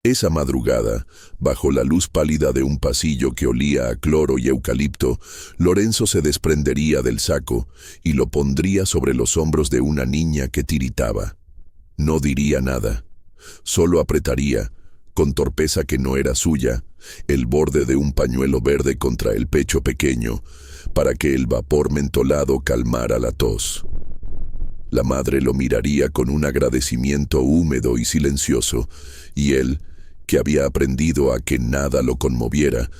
Esa madrugada, bajo la luz pálida de un pasillo que olía a cloro y eucalipto, Lorenzo se desprendería del saco y lo pondría sobre los hombros de una niña que tiritaba. No diría nada, solo apretaría, con torpeza que no era suya, el borde de un pañuelo verde contra el pecho pequeño, para que el vapor mentolado calmara la tos. La madre lo miraría con un agradecimiento húmedo y silencioso, y él, que había aprendido a que nada lo conmoviera,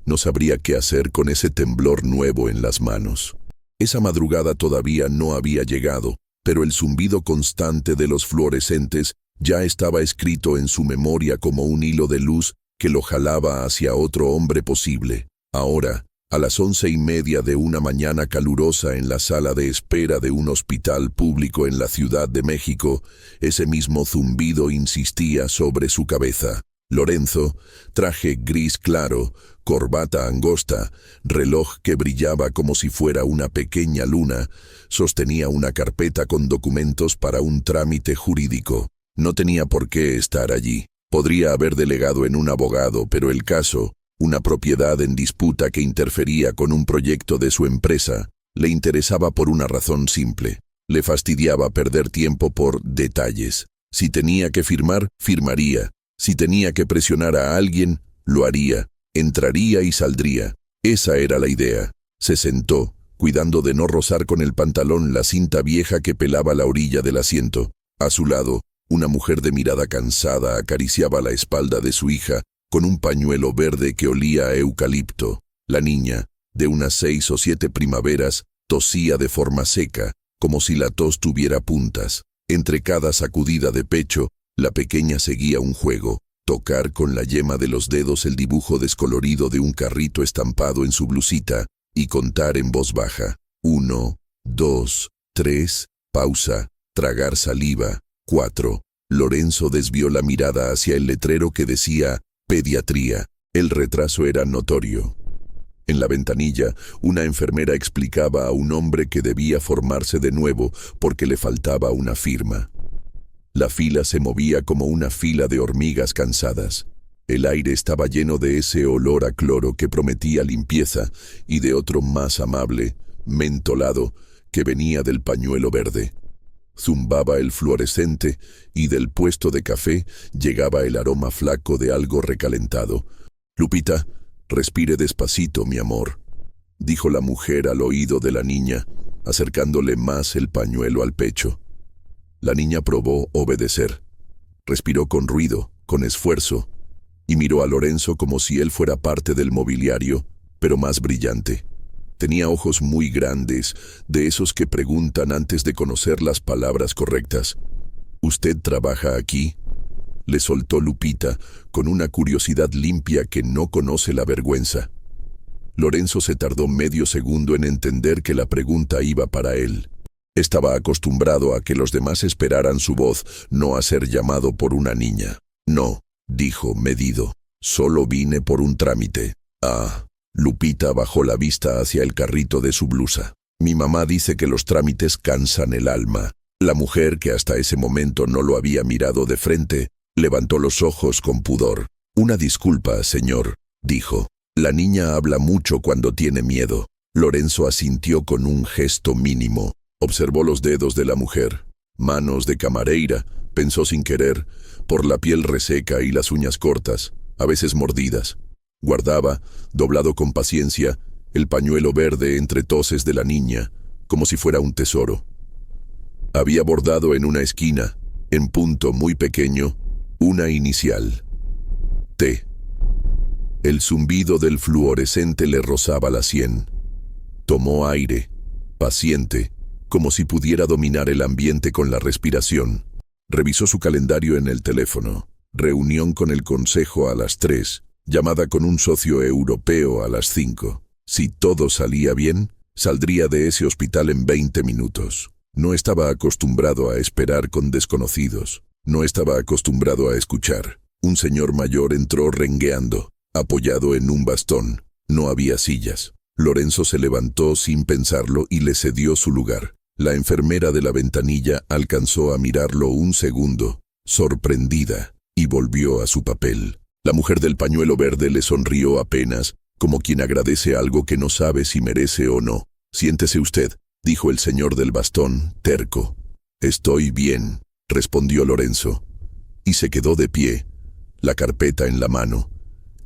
no sabría qué hacer con ese temblor nuevo en las manos. Esa madrugada todavía no había llegado, pero el zumbido constante de los fluorescentes ya estaba escrito en su memoria como un hilo de luz que lo jalaba hacia otro hombre posible. Ahora, a las 11:30 de una mañana calurosa en la sala de espera de un hospital público en la Ciudad de México, ese mismo zumbido insistía sobre su cabeza. Lorenzo, traje gris claro, corbata angosta, reloj que brillaba como si fuera una pequeña luna, sostenía una carpeta con documentos para un trámite jurídico. No tenía por qué estar allí. Podría haber delegado en un abogado, pero el caso, una propiedad en disputa que interfería con un proyecto de su empresa, le interesaba por una razón simple. Le fastidiaba perder tiempo por detalles. Si tenía que firmar, firmaría. Si tenía que presionar a alguien, lo haría. Entraría y saldría. Esa era la idea. Se sentó, cuidando de no rozar con el pantalón la cinta vieja que pelaba la orilla del asiento. A su lado, una mujer de mirada cansada acariciaba la espalda de su hija con un pañuelo verde que olía a eucalipto. La niña, de unas 6 o 7 primaveras, tosía de forma seca, como si la tos tuviera puntas. Entre cada sacudida de pecho, la pequeña seguía un juego: tocar con la yema de los dedos el dibujo descolorido de un carrito estampado en su blusita y contar en voz baja. 1, 2, 3, pausa, tragar saliva, 4. Lorenzo desvió la mirada hacia el letrero que decía pediatría. El retraso era notorio. En la ventanilla, una enfermera explicaba a un hombre que debía formarse de nuevo porque le faltaba una firma. La fila se movía como una fila de hormigas cansadas. El aire estaba lleno de ese olor a cloro que prometía limpieza y de otro más amable, mentolado, que venía del pañuelo verde. Zumbaba el fluorescente y del puesto de café llegaba el aroma flaco de algo recalentado. «Lupita, respire despacito, mi amor», dijo la mujer al oído de la niña, acercándole más el pañuelo al pecho. La niña probó obedecer. Respiró con ruido, con esfuerzo, y miró a Lorenzo como si él fuera parte del mobiliario, pero más brillante. Tenía ojos muy grandes, de esos que preguntan antes de conocer las palabras correctas. «¿Usted trabaja aquí?», le soltó Lupita, con una curiosidad limpia que no conoce la vergüenza. Lorenzo se tardó medio segundo en entender que la pregunta iba para él. Estaba acostumbrado a que los demás esperaran su voz, no a ser llamado por una niña. «No», dijo, medido. «Solo vine por un trámite». «Ah». Lupita bajó la vista hacia el carrito de su blusa. «Mi mamá dice que los trámites cansan el alma». La mujer, que hasta ese momento no lo había mirado de frente, levantó los ojos con pudor. «Una disculpa, señor», dijo. «La niña habla mucho cuando tiene miedo». Lorenzo asintió con un gesto mínimo. Observó los dedos de la mujer. Manos de camareira, pensó sin querer, por la piel reseca y las uñas cortas, a veces mordidas. Guardaba, doblado con paciencia, el pañuelo verde entre toses de la niña, como si fuera un tesoro. Había bordado en una esquina, en punto muy pequeño, una inicial: T. El zumbido del fluorescente le rozaba la sien. Tomó aire, paciente, como si pudiera dominar el ambiente con la respiración. Revisó su calendario en el teléfono. Reunión con el consejo a las 3, llamada con un socio europeo a las 5. Si todo salía bien, saldría de ese hospital en 20 minutos. No estaba acostumbrado a esperar con desconocidos. No estaba acostumbrado a escuchar. Un señor mayor entró rengueando, apoyado en un bastón. No había sillas. Lorenzo se levantó sin pensarlo y le cedió su lugar. La enfermera de la ventanilla alcanzó a mirarlo un segundo, sorprendida. y volvió a su papel. La mujer del pañuelo verde le sonrió apenas, como quien agradece algo que no sabe si merece o no. «Siéntese usted», dijo el señor del bastón, terco. «Estoy bien», respondió Lorenzo, y se quedó de pie, la carpeta en la mano,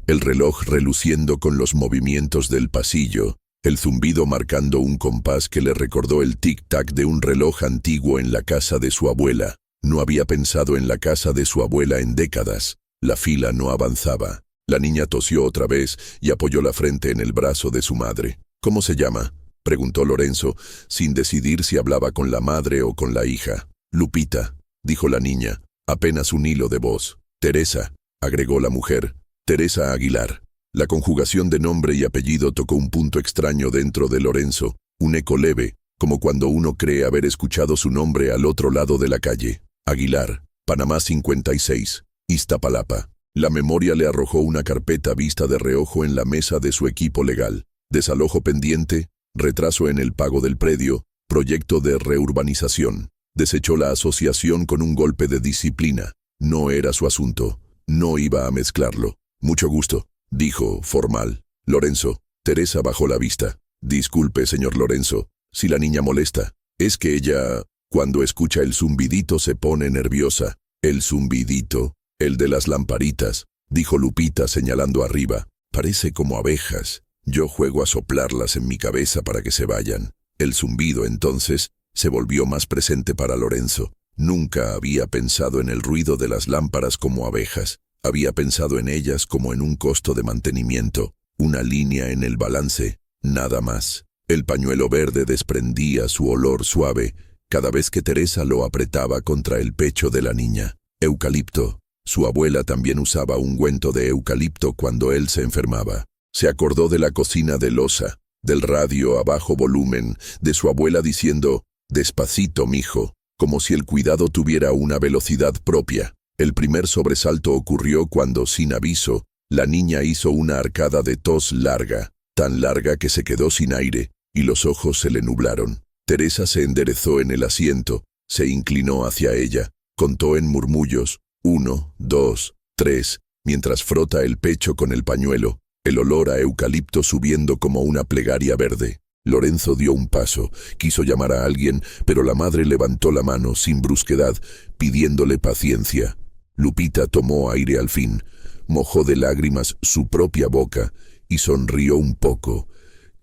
el reloj reluciendo con los movimientos del pasillo, el zumbido marcando un compás que le recordó el tic-tac de un reloj antiguo en la casa de su abuela. No había pensado en la casa de su abuela en décadas. La fila no avanzaba. La niña tosió otra vez y apoyó la frente en el brazo de su madre. «¿Cómo se llama?», preguntó Lorenzo, sin decidir si hablaba con la madre o con la hija. «Lupita», dijo la niña, apenas un hilo de voz. «Teresa», agregó la mujer, «Teresa Aguilar». La conjugación de nombre y apellido tocó un punto extraño dentro de Lorenzo, un eco leve, como cuando uno cree haber escuchado su nombre al otro lado de la calle. Aguilar, Panamá 56, Iztapalapa. La memoria le arrojó una carpeta vista de reojo en la mesa de su equipo legal. Desalojo pendiente, retraso en el pago del predio, proyecto de reurbanización. Desechó la asociación con un golpe de disciplina. No era su asunto. No iba a mezclarlo. «Mucho gusto», dijo, formal. «Lorenzo». Teresa bajó la vista. «Disculpe, señor Lorenzo, si la niña molesta. Es que ella, cuando escucha el zumbidito, se pone nerviosa». «¿El zumbidito? El de las lamparitas», dijo Lupita señalando arriba. «Parece como abejas. Yo juego a soplarlas en mi cabeza para que se vayan». El zumbido, entonces, se volvió más presente para Lorenzo. Nunca había pensado en el ruido de las lámparas como abejas. Había pensado en ellas como en un costo de mantenimiento, una línea en el balance, nada más. El pañuelo verde desprendía su olor suave cada vez que Teresa lo apretaba contra el pecho de la niña. Eucalipto. Su abuela también usaba ungüento de eucalipto cuando él se enfermaba. Se acordó de la cocina de loza, del radio a bajo volumen, de su abuela diciendo «Despacito, mijo», como si el cuidado tuviera una velocidad propia. El primer sobresalto ocurrió cuando, sin aviso, la niña hizo una arcada de tos larga, tan larga que se quedó sin aire, y los ojos se le nublaron. Teresa se enderezó en el asiento, se inclinó hacia ella, contó en murmullos, 1, 2, 3, mientras frota el pecho con el pañuelo, el olor a eucalipto subiendo como una plegaria verde. Lorenzo dio un paso, quiso llamar a alguien, pero la madre levantó la mano sin brusquedad, pidiéndole paciencia. Lupita tomó aire al fin, mojó de lágrimas su propia boca y sonrió un poco,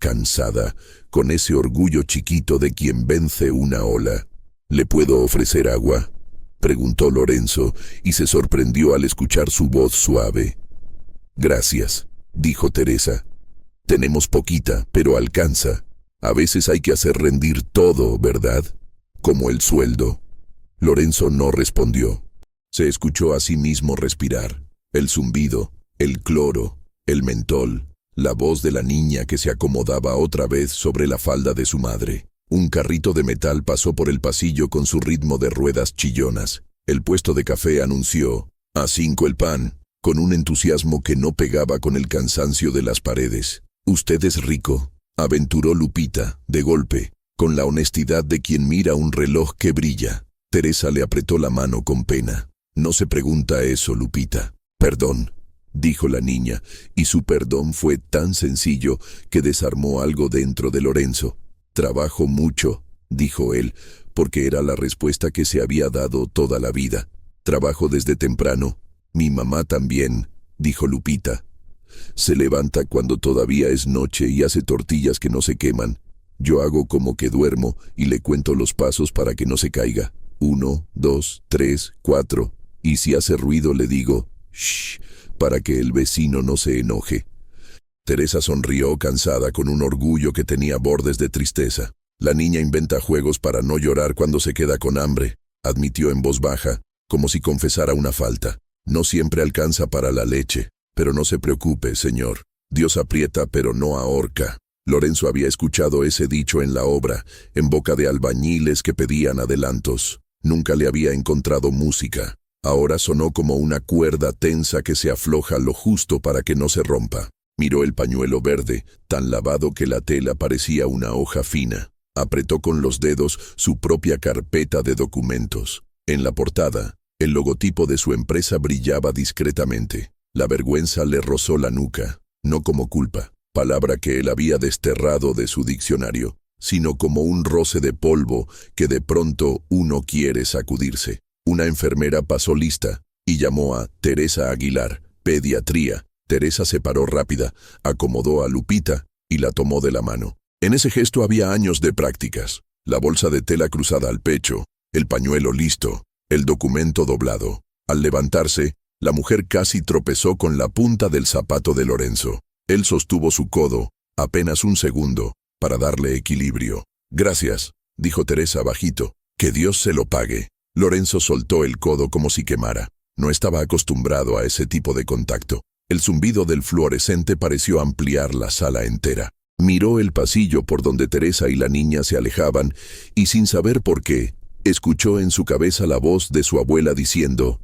cansada, con ese orgullo chiquito de quien vence una ola. «¿Le puedo ofrecer agua?», preguntó Lorenzo, y se sorprendió al escuchar su voz suave. «Gracias», dijo Teresa. «Tenemos poquita, pero alcanza. A veces hay que hacer rendir todo, ¿verdad? Como el sueldo». Lorenzo no respondió. Se escuchó a sí mismo respirar. El zumbido, el cloro, el mentol, la voz de la niña que se acomodaba otra vez sobre la falda de su madre. Un carrito de metal pasó por el pasillo con su ritmo de ruedas chillonas. El puesto de café anunció «A 5 el pan», con un entusiasmo que no pegaba con el cansancio de las paredes. «Usted es rico», aventuró Lupita, de golpe, con la honestidad de quien mira un reloj que brilla. Teresa le apretó la mano con pena. «No se pregunta eso, Lupita». «Perdón», dijo la niña, y su perdón fue tan sencillo que desarmó algo dentro de Lorenzo. «Trabajo mucho», dijo él, porque era la respuesta que se había dado toda la vida. «Trabajo desde temprano». «Mi mamá también», dijo Lupita. «Se levanta cuando todavía es noche y hace tortillas que no se queman. Yo hago como que duermo y le cuento los pasos para que no se caiga. 1, 2, 3, 4. Y si hace ruido le digo, shh, para que el vecino no se enoje». Teresa sonrió cansada con un orgullo que tenía bordes de tristeza. «La niña inventa juegos para no llorar cuando se queda con hambre», admitió en voz baja, como si confesara una falta. «No siempre alcanza para la leche, pero no se preocupe, señor. Dios aprieta pero no ahorca». Lorenzo había escuchado ese dicho en la obra, en boca de albañiles que pedían adelantos. Nunca le había encontrado música. Ahora sonó como una cuerda tensa que se afloja lo justo para que no se rompa. Miró el pañuelo verde, tan lavado que la tela parecía una hoja fina. Apretó con los dedos su propia carpeta de documentos. En la portada, El logotipo de su empresa brillaba discretamente. La vergüenza le rozó la nuca, no como culpa, palabra que él había desterrado de su diccionario, sino como un roce de polvo que de pronto uno quiere sacudirse. Una enfermera pasó lista y llamó a Teresa Aguilar, pediatría. Teresa se paró rápida, acomodó a Lupita y la tomó de la mano. En ese gesto había años de prácticas. La bolsa de tela cruzada al pecho, el pañuelo listo, el documento doblado. Al levantarse, la mujer casi tropezó con la punta del zapato de Lorenzo. Él sostuvo su codo, apenas un segundo, para darle equilibrio. «Gracias», dijo Teresa bajito. «Que Dios se lo pague». Lorenzo soltó el codo como si quemara. No estaba acostumbrado a ese tipo de contacto. El zumbido del fluorescente pareció ampliar la sala entera. Miró el pasillo por donde Teresa y la niña se alejaban y, sin saber por qué, escuchó en su cabeza la voz de su abuela diciendo: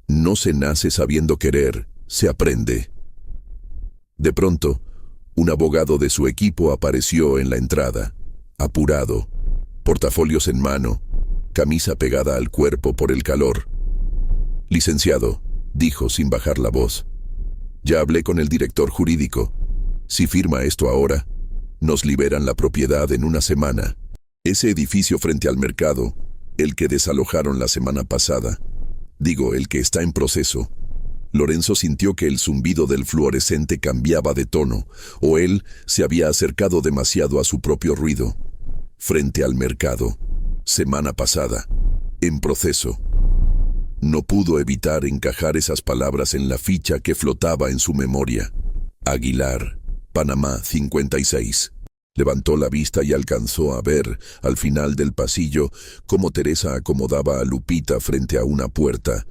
«No se nace sabiendo querer, se aprende». De pronto, un abogado de su equipo apareció en la entrada, apurado, portafolios en mano, camisa pegada al cuerpo por el calor. «Licenciado», dijo sin bajar la voz, «ya hablé con el director jurídico. Si firma esto ahora, nos liberan la propiedad en una semana. Ese edificio frente al mercado, el que desalojaron la semana pasada, digo, el que está en proceso». Lorenzo sintió que el zumbido del fluorescente cambiaba de tono, o él se había acercado demasiado a su propio ruido. «Frente al mercado, semana pasada, en proceso». No pudo evitar encajar esas palabras en la ficha que flotaba en su memoria. Aguilar, Panamá 56. Levantó la vista y alcanzó a ver, al final del pasillo, cómo Teresa acomodaba a Lupita frente a una puerta,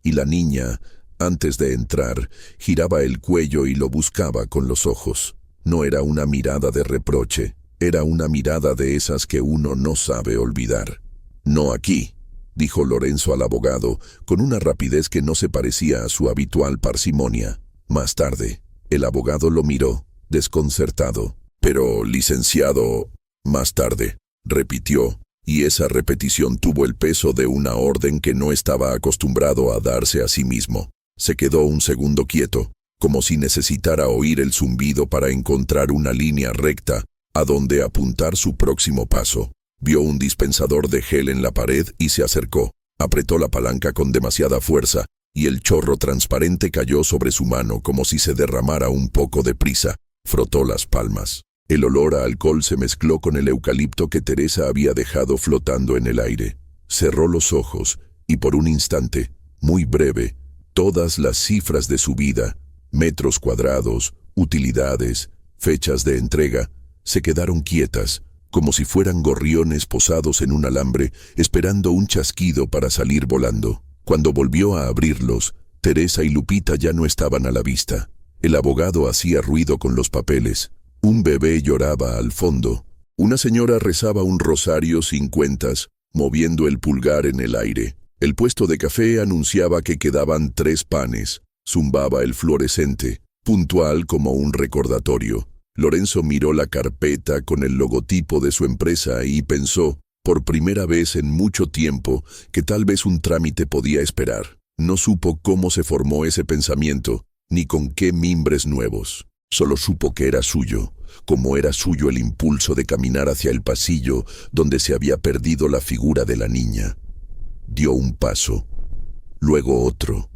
y la niña, antes de entrar, giraba el cuello y lo buscaba con los ojos. No era una mirada de reproche, era una mirada de esas que uno no sabe olvidar. «No aquí», dijo Lorenzo al abogado, con una rapidez que no se parecía a su habitual parsimonia. Más tarde, el abogado lo miró, desconcertado. «Pero, licenciado», más tarde, repitió, y esa repetición tuvo el peso de una orden que no estaba acostumbrado a darse a sí mismo. Se quedó un segundo quieto, como si necesitara oír el zumbido para encontrar una línea recta a donde apuntar su próximo paso. Vio un dispensador de gel en la pared y se acercó. Apretó la palanca con demasiada fuerza y el chorro transparente cayó sobre su mano como si se derramara un poco de prisa. Frotó las palmas. El olor a alcohol se mezcló con el eucalipto que Teresa había dejado flotando en el aire. Cerró los ojos y por un instante, muy breve, todas las cifras de su vida, metros cuadrados, utilidades, fechas de entrega, se quedaron quietas, como si fueran gorriones posados en un alambre, esperando un chasquido para salir volando. Cuando volvió a abrirlos, Teresa y Lupita ya no estaban a la vista. El abogado hacía ruido con los papeles. Un bebé lloraba al fondo. Una señora rezaba un rosario sin cuentas, moviendo el pulgar en el aire. El puesto de café anunciaba que quedaban 3 panes. Zumbaba el fluorescente, puntual como un recordatorio. Lorenzo miró la carpeta con el logotipo de su empresa y pensó, por primera vez en mucho tiempo, que tal vez un trámite podía esperar. No supo cómo se formó ese pensamiento, ni con qué mimbres nuevos. Solo supo que era suyo, como era suyo el impulso de caminar hacia el pasillo donde se había perdido la figura de la niña. Dio un paso, luego otro.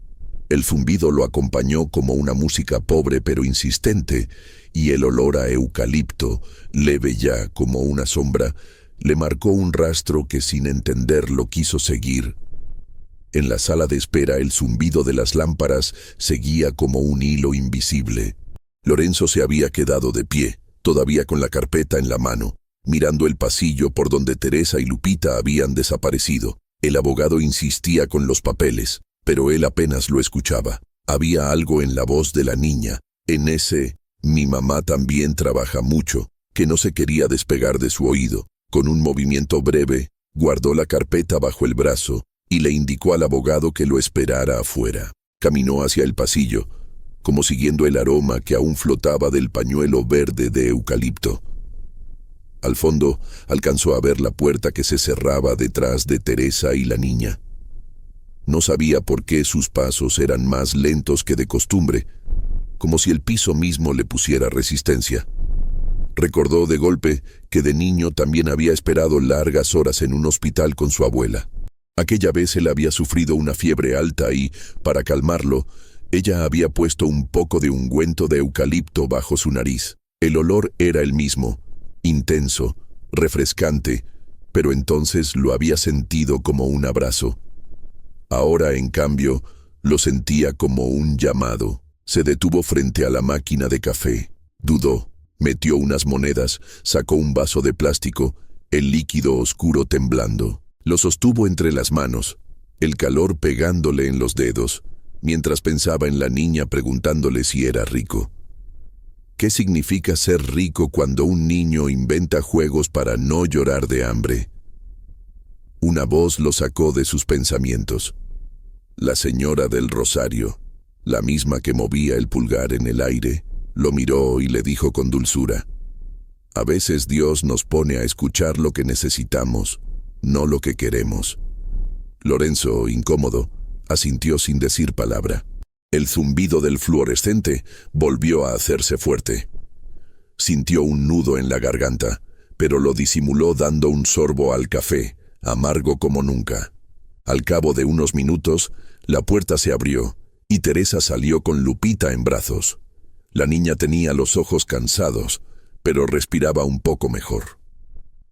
El zumbido lo acompañó como una música pobre pero insistente, y el olor a eucalipto, leve ya como una sombra, le marcó un rastro que sin entenderlo quiso seguir. En la sala de espera el zumbido de las lámparas seguía como un hilo invisible. Lorenzo se había quedado de pie, todavía con la carpeta en la mano, mirando el pasillo por donde Teresa y Lupita habían desaparecido. El abogado insistía con los papeles, pero él apenas lo escuchaba. Había algo en la voz de la niña, en ese «mi mamá también trabaja mucho», que no se quería despegar de su oído. Con un movimiento breve, guardó la carpeta bajo el brazo y le indicó al abogado que lo esperara afuera. Caminó hacia el pasillo, como siguiendo el aroma que aún flotaba del pañuelo verde de eucalipto. Al fondo, alcanzó a ver la puerta que se cerraba detrás de Teresa y la niña. No sabía por qué sus pasos eran más lentos que de costumbre, como si el piso mismo le pusiera resistencia. Recordó de golpe que de niño también había esperado largas horas en un hospital con su abuela. Aquella vez él había sufrido una fiebre alta y, para calmarlo, ella había puesto un poco de ungüento de eucalipto bajo su nariz. El olor era el mismo, intenso, refrescante, pero entonces lo había sentido como un abrazo. Ahora, en cambio, lo sentía como un llamado. Se detuvo frente a la máquina de café. Dudó, metió unas monedas, sacó un vaso de plástico, el líquido oscuro temblando. Lo sostuvo entre las manos, el calor pegándole en los dedos, mientras pensaba en la niña preguntándole si era rico. ¿Qué significa ser rico cuando un niño inventa juegos para no llorar de hambre? Una voz lo sacó de sus pensamientos. La señora del rosario, la misma que movía el pulgar en el aire, lo miró y le dijo con dulzura: a veces Dios nos pone a escuchar lo que necesitamos, no lo que queremos. Lorenzo, incómodo, asintió sin decir palabra. El zumbido del fluorescente volvió a hacerse fuerte. Sintió un nudo en la garganta, pero lo disimuló dando un sorbo al café, amargo como nunca. Al cabo de unos minutos, la puerta se abrió y Teresa salió con Lupita en brazos. La niña tenía los ojos cansados, pero respiraba un poco mejor.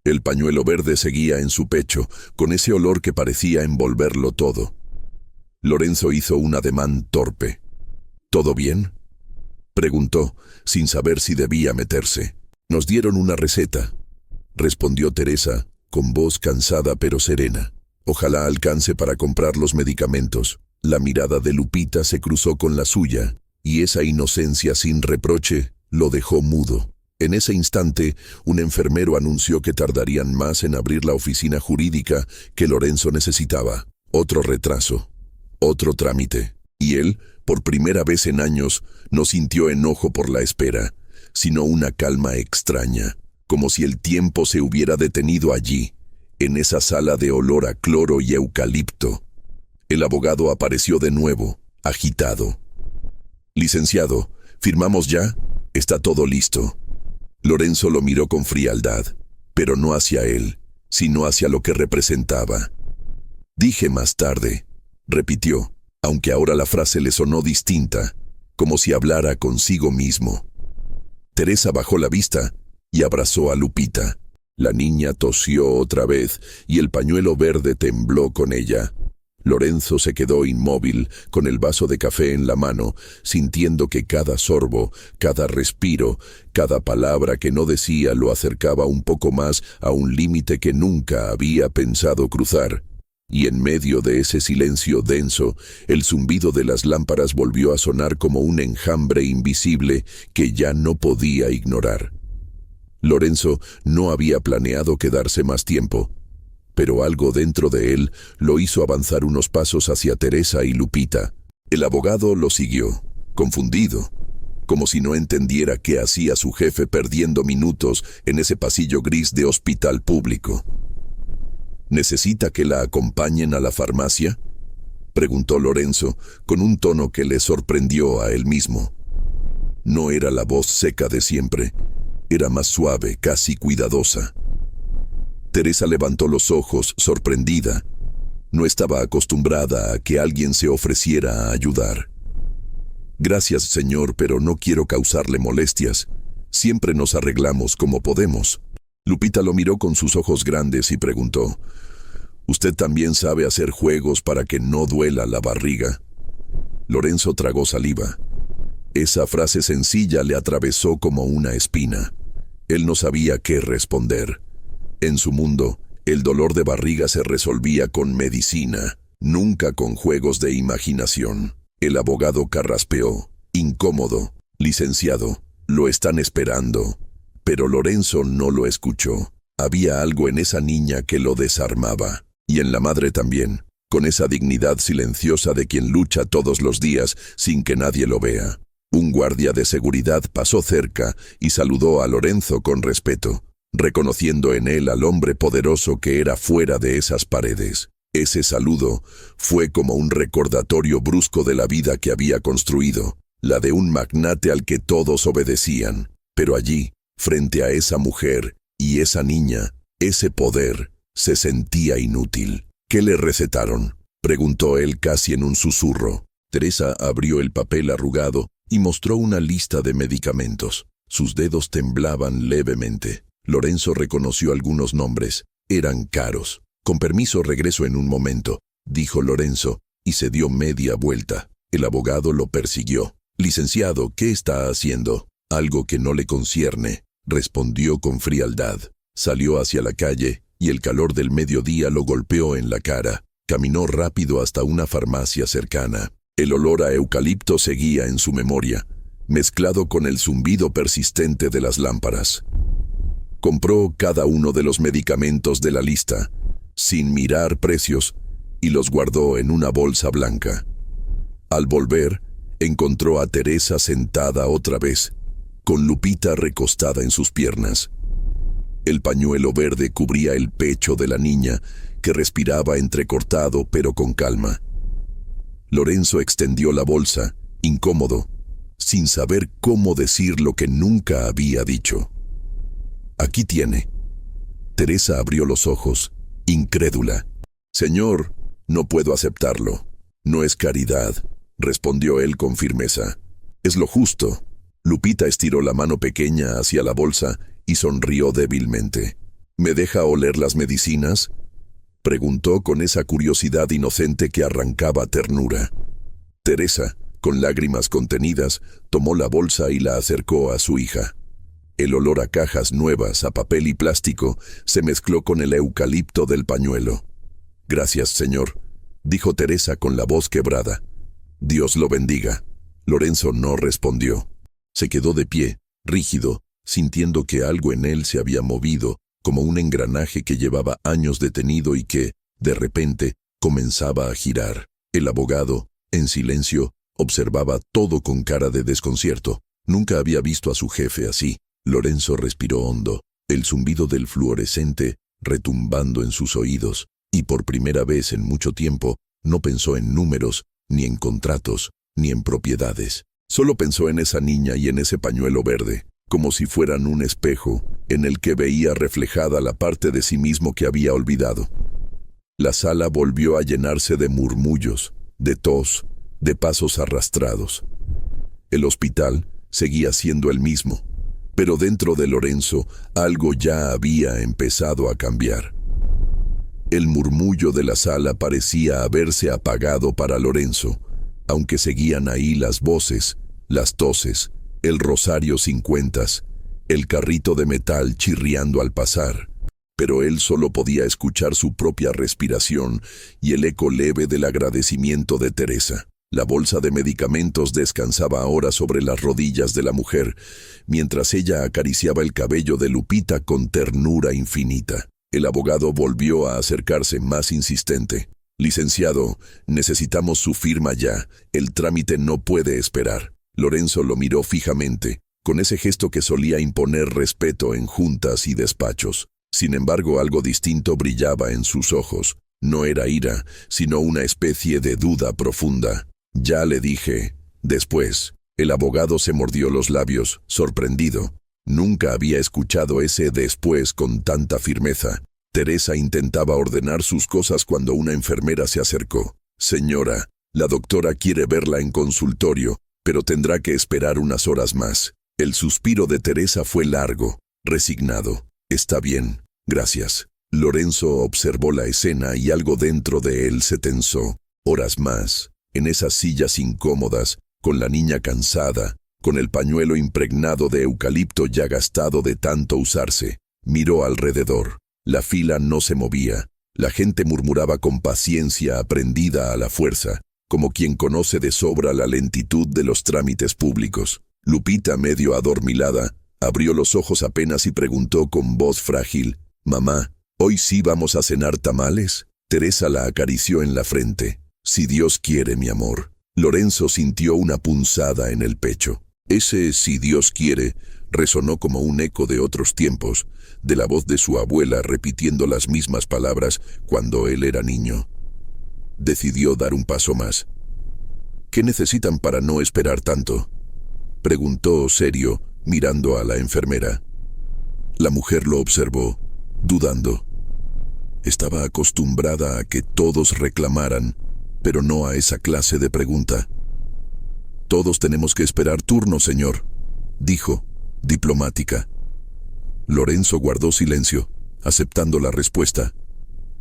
El pañuelo verde seguía en su pecho, con ese olor que parecía envolverlo todo. Lorenzo hizo un ademán torpe. ¿Todo bien?, preguntó, sin saber si debía meterse. Nos dieron una receta, respondió Teresa, con voz cansada pero serena. Ojalá alcance para comprar los medicamentos. La mirada de Lupita se cruzó con la suya, y esa inocencia sin reproche lo dejó mudo. En ese instante, un enfermero anunció que tardarían más en abrir la oficina jurídica que Lorenzo necesitaba. Otro retraso, otro trámite. Y él, por primera vez en años, no sintió enojo por la espera, sino una calma extraña, como si el tiempo se hubiera detenido allí, en esa sala de olor a cloro y eucalipto. El abogado apareció de nuevo, agitado. Licenciado, ¿firmamos ya? Está todo listo. Lorenzo lo miró con frialdad, pero no hacia él, sino hacia lo que representaba. Dije más tarde, repitió, aunque ahora la frase le sonó distinta, como si hablara consigo mismo. Teresa bajó la vista y abrazó a Lupita. La niña tosió otra vez y el pañuelo verde tembló con ella. Lorenzo se quedó inmóvil, con el vaso de café en la mano, sintiendo que cada sorbo, cada respiro, cada palabra que no decía lo acercaba un poco más a un límite que nunca había pensado cruzar. Y en medio de ese silencio denso, el zumbido de las lámparas volvió a sonar como un enjambre invisible que ya no podía ignorar. Lorenzo no había planeado quedarse más tiempo, pero algo dentro de él lo hizo avanzar unos pasos hacia Teresa y Lupita. El abogado lo siguió, confundido, como si no entendiera qué hacía su jefe perdiendo minutos en ese pasillo gris de hospital público. ¿Necesita que la acompañen a la farmacia?, preguntó Lorenzo, con un tono que le sorprendió a él mismo. No era la voz seca de siempre, era más suave, casi cuidadosa. Teresa levantó los ojos, sorprendida. No estaba acostumbrada a que alguien se ofreciera a ayudar. Gracias, señor, pero no quiero causarle molestias. Siempre nos arreglamos como podemos. Lupita lo miró con sus ojos grandes y preguntó: ¿Usted también sabe hacer juegos para que no duela la barriga? Lorenzo tragó saliva. Esa frase sencilla le atravesó como una espina. Él no sabía qué responder. En su mundo, el dolor de barriga se resolvía con medicina, nunca con juegos de imaginación. El abogado carraspeó, incómodo. Licenciado, lo están esperando. Pero Lorenzo no lo escuchó. Había algo en esa niña que lo desarmaba. Y en la madre también, con esa dignidad silenciosa de quien lucha todos los días sin que nadie lo vea. Un guardia de seguridad pasó cerca y saludó a Lorenzo con respeto, reconociendo en él al hombre poderoso que era fuera de esas paredes. Ese saludo fue como un recordatorio brusco de la vida que había construido, la de un magnate al que todos obedecían. Pero allí, frente a esa mujer y esa niña, ese poder se sentía inútil. ¿Qué le recetaron?, preguntó él casi en un susurro. Teresa abrió el papel arrugado y mostró una lista de medicamentos. Sus dedos temblaban levemente. Lorenzo reconoció algunos nombres. Eran caros. «Con permiso, regreso en un momento», dijo Lorenzo, y se dio media vuelta. El abogado lo persiguió. «Licenciado, ¿qué está haciendo?». «Algo que no le concierne», respondió con frialdad. Salió hacia la calle, y el calor del mediodía lo golpeó en la cara. Caminó rápido hasta una farmacia cercana. El olor a eucalipto seguía en su memoria, mezclado con el zumbido persistente de las lámparas. Compró cada uno de los medicamentos de la lista, sin mirar precios, y los guardó en una bolsa blanca. Al volver, encontró a Teresa sentada otra vez, con Lupita recostada en sus piernas. El pañuelo verde cubría el pecho de la niña, que respiraba entrecortado pero con calma. Lorenzo extendió la bolsa, incómodo, sin saber cómo decir lo que nunca había dicho. «Aquí tiene». Teresa abrió los ojos, incrédula. «Señor, no puedo aceptarlo. No es caridad», respondió él con firmeza. «Es lo justo». Lupita estiró la mano pequeña hacia la bolsa y sonrió débilmente. «¿Me deja oler las medicinas?», preguntó con esa curiosidad inocente que arrancaba ternura. Teresa, con lágrimas contenidas, tomó la bolsa y la acercó a su hija. El olor a cajas nuevas, a papel y plástico, se mezcló con el eucalipto del pañuelo. «Gracias, señor», dijo Teresa con la voz quebrada. «Dios lo bendiga». Lorenzo no respondió. Se quedó de pie, rígido, sintiendo que algo en él se había movido, como un engranaje que llevaba años detenido y que, de repente, comenzaba a girar. El abogado, en silencio, observaba todo con cara de desconcierto. Nunca había visto a su jefe así. Lorenzo respiró hondo, el zumbido del fluorescente retumbando en sus oídos, y por primera vez en mucho tiempo no pensó en números, ni en contratos, ni en propiedades. Solo pensó en esa niña y en ese pañuelo verde, como si fueran un espejo en el que veía reflejada la parte de sí mismo que había olvidado. La sala volvió a llenarse de murmullos, de tos, de pasos arrastrados. El hospital seguía siendo el mismo, pero dentro de Lorenzo algo ya había empezado a cambiar. El murmullo de la sala parecía haberse apagado para Lorenzo, aunque seguían ahí las voces, las toses, el rosario sin cuentas, el carrito de metal chirriando al pasar, pero él solo podía escuchar su propia respiración y el eco leve del agradecimiento de Teresa. La bolsa de medicamentos descansaba ahora sobre las rodillas de la mujer, mientras ella acariciaba el cabello de Lupita con ternura infinita. El abogado volvió a acercarse más insistente. «Licenciado, necesitamos su firma ya. El trámite no puede esperar». Lorenzo lo miró fijamente, con ese gesto que solía imponer respeto en juntas y despachos. Sin embargo, algo distinto brillaba en sus ojos. No era ira, sino una especie de duda profunda. «Ya le dije». Después, el abogado se mordió los labios, sorprendido. Nunca había escuchado ese después con tanta firmeza. Teresa intentaba ordenar sus cosas cuando una enfermera se acercó. «Señora, la doctora quiere verla en consultorio, pero tendrá que esperar unas horas más». El suspiro de Teresa fue largo, resignado. «Está bien, gracias». Lorenzo observó la escena y algo dentro de él se tensó. Horas más, en esas sillas incómodas, con la niña cansada, con el pañuelo impregnado de eucalipto ya gastado de tanto usarse. Miró alrededor. La fila no se movía. La gente murmuraba con paciencia aprendida a la fuerza, como quien conoce de sobra la lentitud de los trámites públicos. Lupita, medio adormilada, abrió los ojos apenas y preguntó con voz frágil: «Mamá, ¿hoy sí vamos a cenar tamales?». Teresa la acarició en la frente. «Si Dios quiere, mi amor». Lorenzo sintió una punzada en el pecho. Ese «si Dios quiere» resonó como un eco de otros tiempos, de la voz de su abuela repitiendo las mismas palabras cuando él era niño. decidió dar un paso más. ¿Qué necesitan para no esperar tanto?, preguntó serio, mirando a la enfermera. La mujer lo observó, dudando. Estaba acostumbrada a que todos reclamaran, pero no a esa clase de pregunta. «Todos tenemos que esperar turno, señor», dijo, diplomática. Lorenzo guardó silencio, aceptando la respuesta.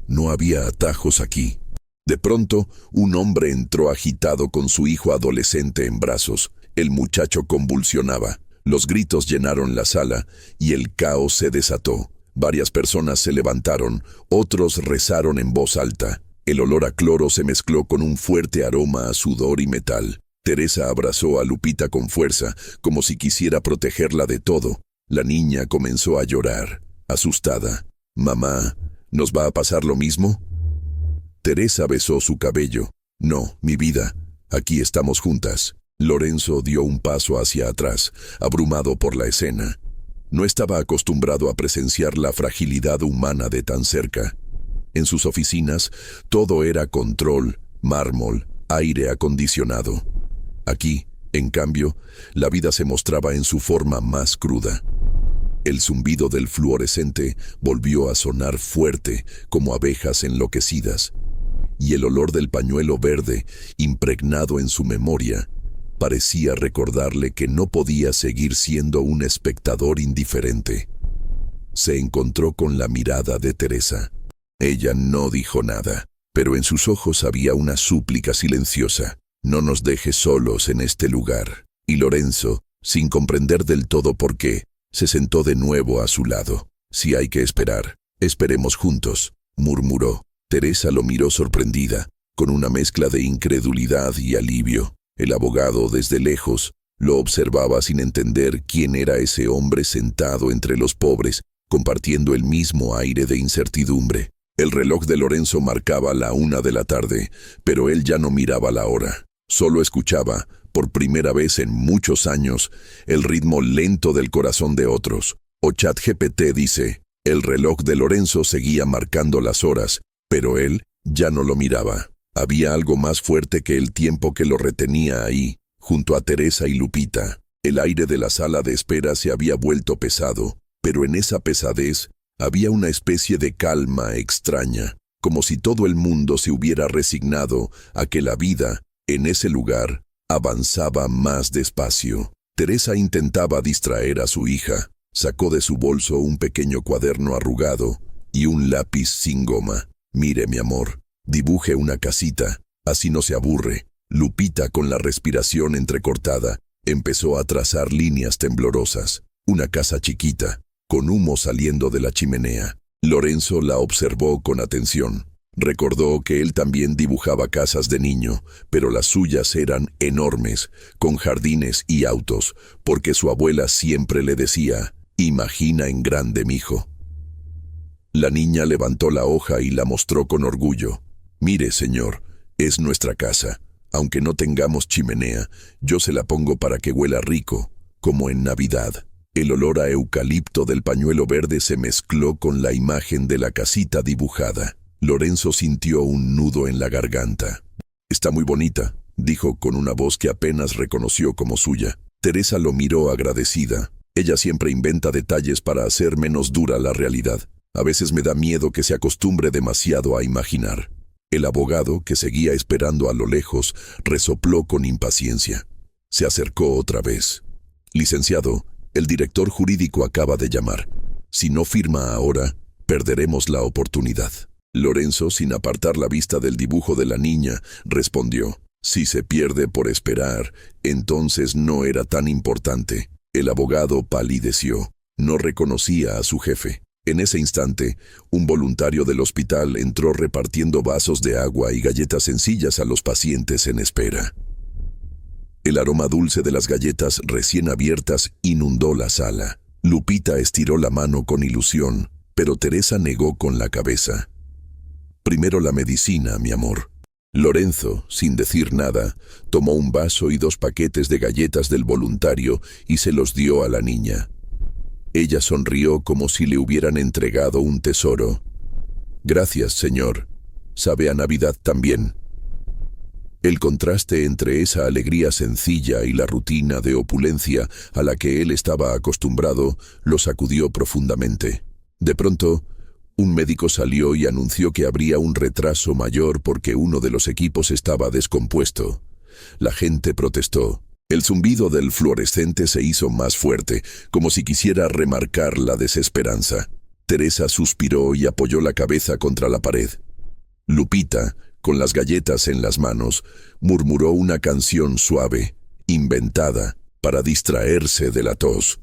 No había atajos aquí. De pronto, un hombre entró agitado con su hijo adolescente en brazos. El muchacho convulsionaba. Los gritos llenaron la sala y el caos se desató. Varias personas se levantaron, otros rezaron en voz alta. El olor a cloro se mezcló con un fuerte aroma a sudor y metal. Teresa abrazó a Lupita con fuerza, como si quisiera protegerla de todo. La niña comenzó a llorar, asustada. «Mamá, ¿nos va a pasar lo mismo?». Teresa besó su cabello. «No, mi vida, aquí estamos juntas». Lorenzo dio un paso hacia atrás, abrumado por la escena. No estaba acostumbrado a presenciar la fragilidad humana de tan cerca. En sus oficinas, todo era control, mármol, aire acondicionado. Aquí, en cambio, la vida se mostraba en su forma más cruda. El zumbido del fluorescente volvió a sonar fuerte, como abejas enloquecidas, y el olor del pañuelo verde, impregnado en su memoria, parecía recordarle que no podía seguir siendo un espectador indiferente. Se encontró con la mirada de Teresa. Ella no dijo nada, pero en sus ojos había una súplica silenciosa. «No nos dejes solos en este lugar». Y Lorenzo, sin comprender del todo por qué, se sentó de nuevo a su lado. «Si hay que esperar, esperemos juntos», murmuró. Teresa lo miró sorprendida, con una mezcla de incredulidad y alivio. El abogado, desde lejos, lo observaba sin entender quién era ese hombre sentado entre los pobres, compartiendo el mismo aire de incertidumbre. El reloj de Lorenzo marcaba la 1 de la tarde, pero él ya no miraba la hora. Solo escuchaba, por primera vez en muchos años, el ritmo lento del corazón de otros. O ChatGPT dice, el reloj de Lorenzo seguía marcando las horas, pero él ya no lo miraba. Había algo más fuerte que el tiempo que lo retenía ahí, junto a Teresa y Lupita. El aire de la sala de espera se había vuelto pesado, pero en esa pesadez había una especie de calma extraña, como si todo el mundo se hubiera resignado a que la vida, en ese lugar, avanzaba más despacio. Teresa intentaba distraer a su hija. Sacó de su bolso un pequeño cuaderno arrugado y un lápiz sin goma. «Mire, mi amor, dibuje una casita, así no se aburre». Lupita, con la respiración entrecortada, empezó a trazar líneas temblorosas. Una casa chiquita, con humo saliendo de la chimenea. Lorenzo la observó con atención. Recordó que él también dibujaba casas de niño, pero las suyas eran enormes, con jardines y autos, porque su abuela siempre le decía, «Imagina en grande, mijo». La niña levantó la hoja y la mostró con orgullo. «Mire, señor, es nuestra casa. Aunque no tengamos chimenea, yo se la pongo para que huela rico, como en Navidad». El olor a eucalipto del pañuelo verde se mezcló con la imagen de la casita dibujada. Lorenzo sintió un nudo en la garganta. «Está muy bonita», dijo con una voz que apenas reconoció como suya. Teresa lo miró agradecida. Ella siempre inventa detalles para hacer menos dura la realidad. A veces me da miedo que se acostumbre demasiado a imaginar. El abogado, que seguía esperando a lo lejos, resopló con impaciencia. Se acercó otra vez. «Licenciado, el director jurídico acaba de llamar. Si no firma ahora, perderemos la oportunidad». Lorenzo, sin apartar la vista del dibujo de la niña, respondió, «Si se pierde por esperar, entonces no era tan importante». El abogado palideció. No reconocía a su jefe. En ese instante, un voluntario del hospital entró repartiendo vasos de agua y galletas sencillas a los pacientes en espera. El aroma dulce de las galletas recién abiertas inundó la sala. Lupita estiró la mano con ilusión, pero Teresa negó con la cabeza. «Primero la medicina, mi amor». Lorenzo, sin decir nada, tomó un vaso y 2 paquetes de galletas del voluntario y se los dio a la niña. Ella sonrió como si le hubieran entregado un tesoro. «Gracias, señor. Sabe a Navidad también». El contraste entre esa alegría sencilla y la rutina de opulencia a la que él estaba acostumbrado lo sacudió profundamente. De pronto, un médico salió y anunció que habría un retraso mayor porque uno de los equipos estaba descompuesto. La gente protestó. El zumbido del fluorescente se hizo más fuerte, como si quisiera remarcar la desesperanza. Teresa suspiró y apoyó la cabeza contra la pared. Lupita, con las galletas en las manos, murmuró una canción suave, inventada, para distraerse de la tos.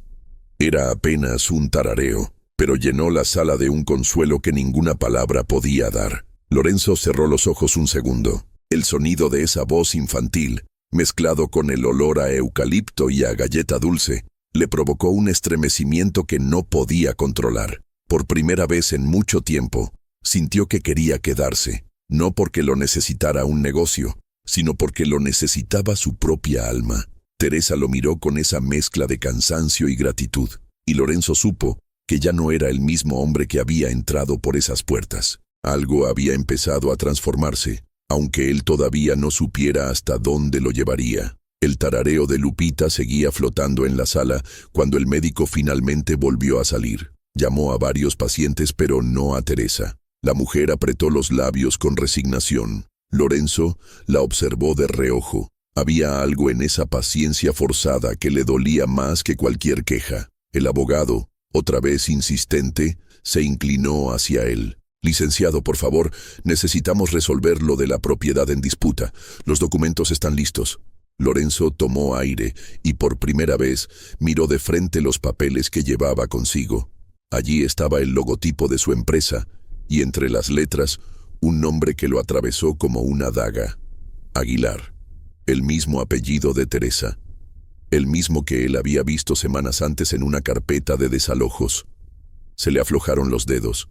Era apenas un tarareo, pero llenó la sala de un consuelo que ninguna palabra podía dar. Lorenzo cerró los ojos un segundo. El sonido de esa voz infantil, mezclado con el olor a eucalipto y a galleta dulce, le provocó un estremecimiento que no podía controlar. Por primera vez en mucho tiempo, sintió que quería quedarse, no porque lo necesitara un negocio, sino porque lo necesitaba su propia alma. Teresa lo miró con esa mezcla de cansancio y gratitud, y Lorenzo supo que ya no era el mismo hombre que había entrado por esas puertas. Algo había empezado a transformarse, aunque él todavía no supiera hasta dónde lo llevaría. El tarareo de Lupita seguía flotando en la sala cuando el médico finalmente volvió a salir. Llamó a varios pacientes, pero no a Teresa. La mujer apretó los labios con resignación. Lorenzo la observó de reojo. Había algo en esa paciencia forzada que le dolía más que cualquier queja. El abogado, otra vez insistente, se inclinó hacia él. «Licenciado, por favor, necesitamos resolver lo de la propiedad en disputa. Los documentos están listos». Lorenzo tomó aire y por primera vez miró de frente los papeles que llevaba consigo. Allí estaba el logotipo de su empresa y entre las letras un nombre que lo atravesó como una daga. Aguilar. El mismo apellido de Teresa. El mismo que él había visto semanas antes en una carpeta de desalojos. Se le aflojaron los dedos.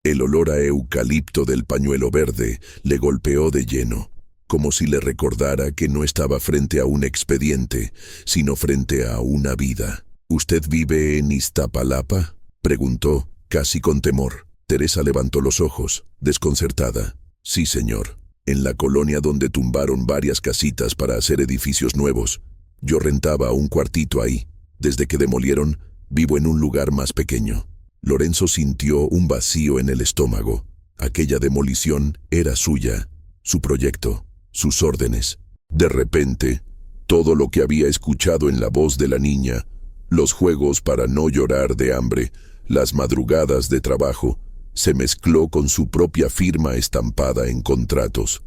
El olor a eucalipto del pañuelo verde le golpeó de lleno, como si le recordara que no estaba frente a un expediente, sino frente a una vida. «¿Usted vive en Iztapalapa?», preguntó, casi con temor. Teresa levantó los ojos, desconcertada. «Sí, señor. En la colonia donde tumbaron varias casitas para hacer edificios nuevos. Yo rentaba un cuartito ahí. Desde que demolieron, vivo en un lugar más pequeño». Lorenzo sintió un vacío en el estómago. Aquella demolición era suya, su proyecto, sus órdenes. De repente, todo lo que había escuchado en la voz de la niña, los juegos para no llorar de hambre, las madrugadas de trabajo, se mezcló con su propia firma estampada en contratos.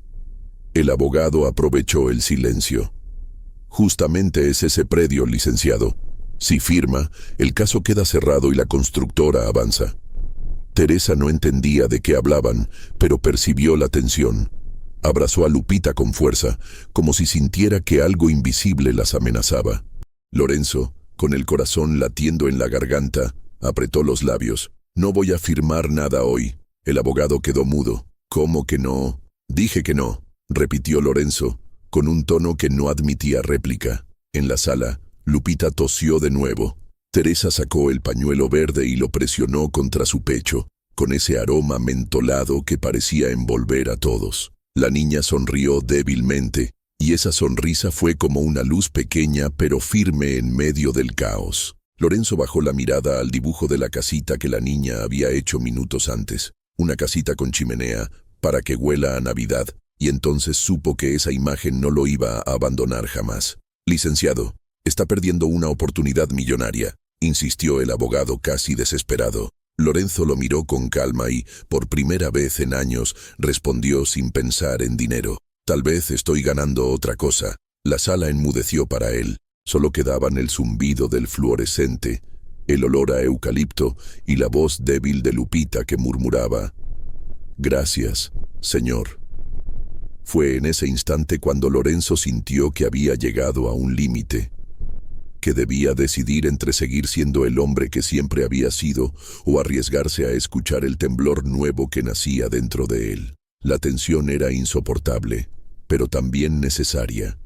El abogado aprovechó el silencio. «Justamente es ese predio, licenciado. Si firma, el caso queda cerrado y la constructora avanza». Teresa no entendía de qué hablaban, pero percibió la tensión. Abrazó a Lupita con fuerza, como si sintiera que algo invisible las amenazaba. Lorenzo, con el corazón latiendo en la garganta, apretó los labios. «No voy a firmar nada hoy». El abogado quedó mudo. «¿Cómo que no?» «Dije que no», repitió Lorenzo, con un tono que no admitía réplica. En la sala, Lupita tosió de nuevo. Teresa sacó el pañuelo verde y lo presionó contra su pecho, con ese aroma mentolado que parecía envolver a todos. La niña sonrió débilmente, y esa sonrisa fue como una luz pequeña pero firme en medio del caos. Lorenzo bajó la mirada al dibujo de la casita que la niña había hecho minutos antes. Una casita con chimenea, para que huela a Navidad, y entonces supo que esa imagen no lo iba a abandonar jamás. «Licenciado, está perdiendo una oportunidad millonaria», insistió el abogado casi desesperado. Lorenzo lo miró con calma y, por primera vez en años, respondió sin pensar en dinero. «Tal vez estoy ganando otra cosa». La sala enmudeció para él. Solo quedaban el zumbido del fluorescente, el olor a eucalipto y la voz débil de Lupita que murmuraba: «Gracias, señor». Fue en ese instante cuando Lorenzo sintió que había llegado a un límite, que debía decidir entre seguir siendo el hombre que siempre había sido o arriesgarse a escuchar el temblor nuevo que nacía dentro de él. La tensión era insoportable, pero también necesaria.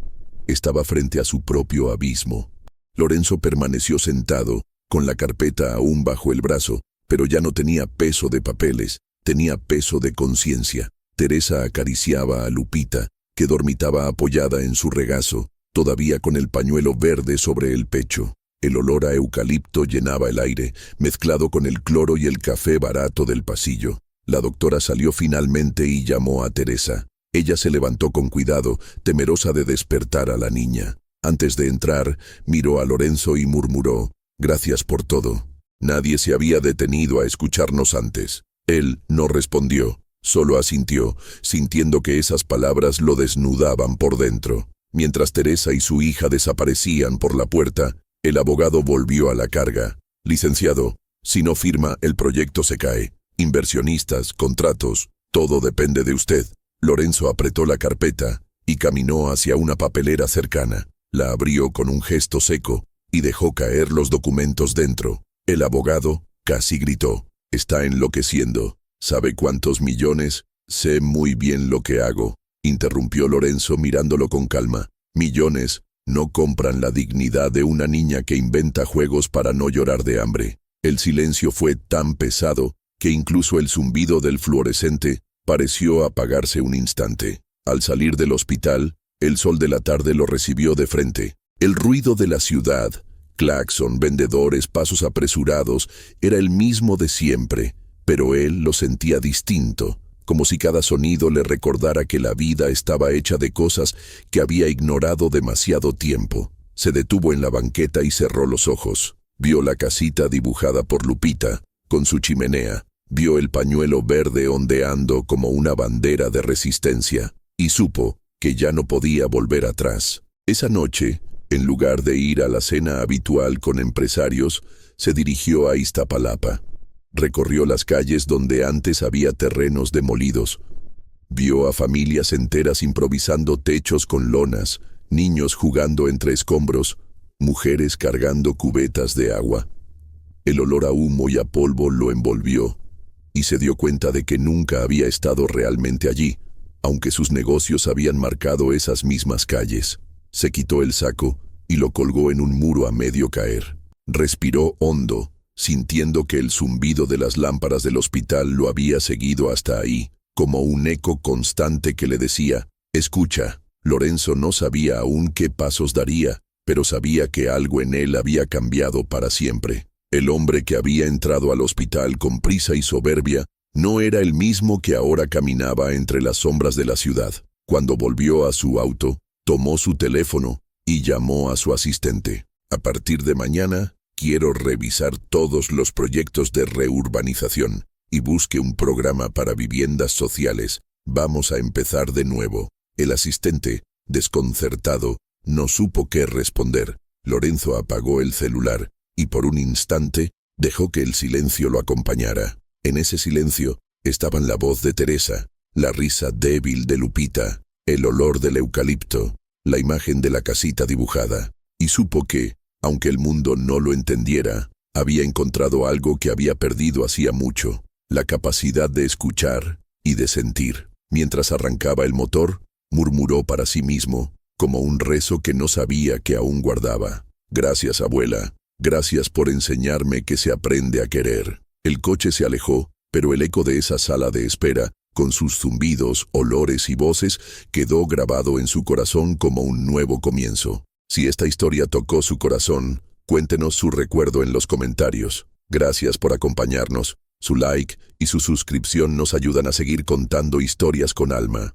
Estaba frente a su propio abismo. Lorenzo permaneció sentado, con la carpeta aún bajo el brazo, pero ya no tenía peso de papeles, tenía peso de conciencia. Teresa acariciaba a Lupita, que dormitaba apoyada en su regazo, todavía con el pañuelo verde sobre el pecho. El olor a eucalipto llenaba el aire, mezclado con el cloro y el café barato del pasillo. La doctora salió finalmente y llamó a Teresa. Ella se levantó con cuidado, temerosa de despertar a la niña. Antes de entrar, miró a Lorenzo y murmuró: «Gracias por todo. Nadie se había detenido a escucharnos antes». Él no respondió, solo asintió, sintiendo que esas palabras lo desnudaban por dentro. Mientras Teresa y su hija desaparecían por la puerta, el abogado volvió a la carga. «Licenciado, si no firma, el proyecto se cae. Inversionistas, contratos, todo depende de usted». Lorenzo apretó la carpeta y caminó hacia una papelera cercana. La abrió con un gesto seco y dejó caer los documentos dentro. El abogado casi gritó: «Está enloqueciendo. ¿Sabe cuántos millones?» «Sé muy bien lo que hago», interrumpió Lorenzo mirándolo con calma. «Millones no compran la dignidad de una niña que inventa juegos para no llorar de hambre». El silencio fue tan pesado que incluso el zumbido del fluorescente pareció apagarse un instante. Al salir del hospital, el sol de la tarde lo recibió de frente. El ruido de la ciudad, claxon, vendedores, pasos apresurados, era el mismo de siempre, pero él lo sentía distinto, como si cada sonido le recordara que la vida estaba hecha de cosas que había ignorado demasiado tiempo. Se detuvo en la banqueta y cerró los ojos. Vio la casita dibujada por Lupita, con su chimenea. Vio el pañuelo verde ondeando como una bandera de resistencia, y supo que ya no podía volver atrás. Esa noche, en lugar de ir a la cena habitual con empresarios, se dirigió a Iztapalapa. Recorrió las calles donde antes había terrenos demolidos. Vio a familias enteras improvisando techos con lonas, niños jugando entre escombros, mujeres cargando cubetas de agua. El olor a humo y a polvo lo envolvió, y se dio cuenta de que nunca había estado realmente allí, aunque sus negocios habían marcado esas mismas calles. Se quitó el saco y lo colgó en un muro a medio caer. Respiró hondo, sintiendo que el zumbido de las lámparas del hospital lo había seguido hasta ahí, como un eco constante que le decía: «Escucha». Lorenzo no sabía aún qué pasos daría, pero sabía que algo en él había cambiado para siempre. El hombre que había entrado al hospital con prisa y soberbia no era el mismo que ahora caminaba entre las sombras de la ciudad. Cuando volvió a su auto, tomó su teléfono y llamó a su asistente. «A partir de mañana, quiero revisar todos los proyectos de reurbanización y busque un programa para viviendas sociales. Vamos a empezar de nuevo». El asistente, desconcertado, no supo qué responder. Lorenzo apagó el celular y por un instante dejó que el silencio lo acompañara. En ese silencio estaban la voz de Teresa, la risa débil de Lupita, el olor del eucalipto, la imagen de la casita dibujada, y supo que, aunque el mundo no lo entendiera, había encontrado algo que había perdido hacía mucho: la capacidad de escuchar y de sentir. Mientras arrancaba el motor, murmuró para sí mismo, como un rezo que no sabía que aún guardaba: «Gracias, abuela. Gracias por enseñarme que se aprende a querer». El coche se alejó, pero el eco de esa sala de espera, con sus zumbidos, olores y voces, quedó grabado en su corazón como un nuevo comienzo. Si esta historia tocó su corazón, cuéntenos su recuerdo en los comentarios. Gracias por acompañarnos. Su like y su suscripción nos ayudan a seguir contando historias con alma.